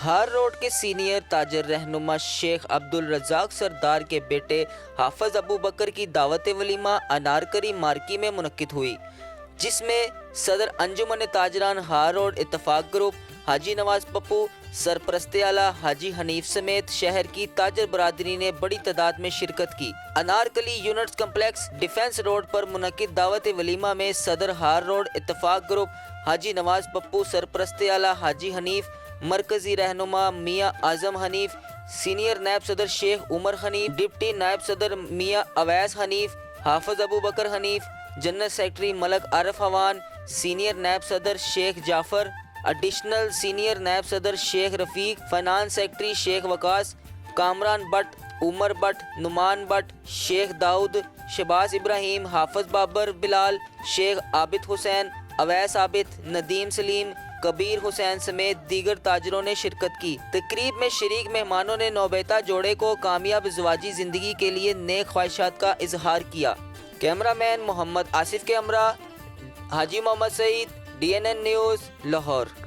ہار روڈ کے سینئر تاجر رہنما شیخ عبدالرزاق سردار کے بیٹے حافظ ابو بکر کی دعوت ولیمہ انارکری مارکی میں منعقد ہوئی، جس میں صدر انجمن تاجران ہار روڈ اتفاق گروپ حاجی نواز پپو، سرپرست اعلیٰ حاجی حنیف سمیت شہر کی تاجر برادری نے بڑی تعداد میں شرکت کی۔ Anarkali units complex defence road پر منعقد دعوت ولیمہ میں صدر ہار روڈ اتفاق گروپ حاجی نواز پپو، سرپرست اعلیٰ حاجی حنیف، مرکزی رہنما میاں اعظم حنیف، سینئر نائب صدر شیخ عمر حنیف، ڈپٹی نائب صدر میاں اویس حنیف، حافظ ابو بکر حنیف، جنرل سیکرٹری ملک عارف ہوان، سینئر نائب صدر شیخ جعفر، ایڈیشنل سینئر نائب صدر شیخ رفیق، فائنانس سیکرٹری شیخ وقاص، کامران بٹ، عمر بٹ، نعمان بٹ، شیخ داؤد، شہباز ابراہیم، حافظ بابر بلال، شیخ عابد حسین، اویس عابد، ندیم سلیم، کبیر حسین سمیت دیگر تاجروں نے شرکت کی۔ تقریب میں شریک مہمانوں نے نوبیتا جوڑے کو کامیاب ازدواجی زندگی کے لیے نیک خواہشات کا اظہار کیا۔ کیمرہ مین محمد آصف کے ہمراہ حاجی محمد سعید، DNN نیوز، لاہور۔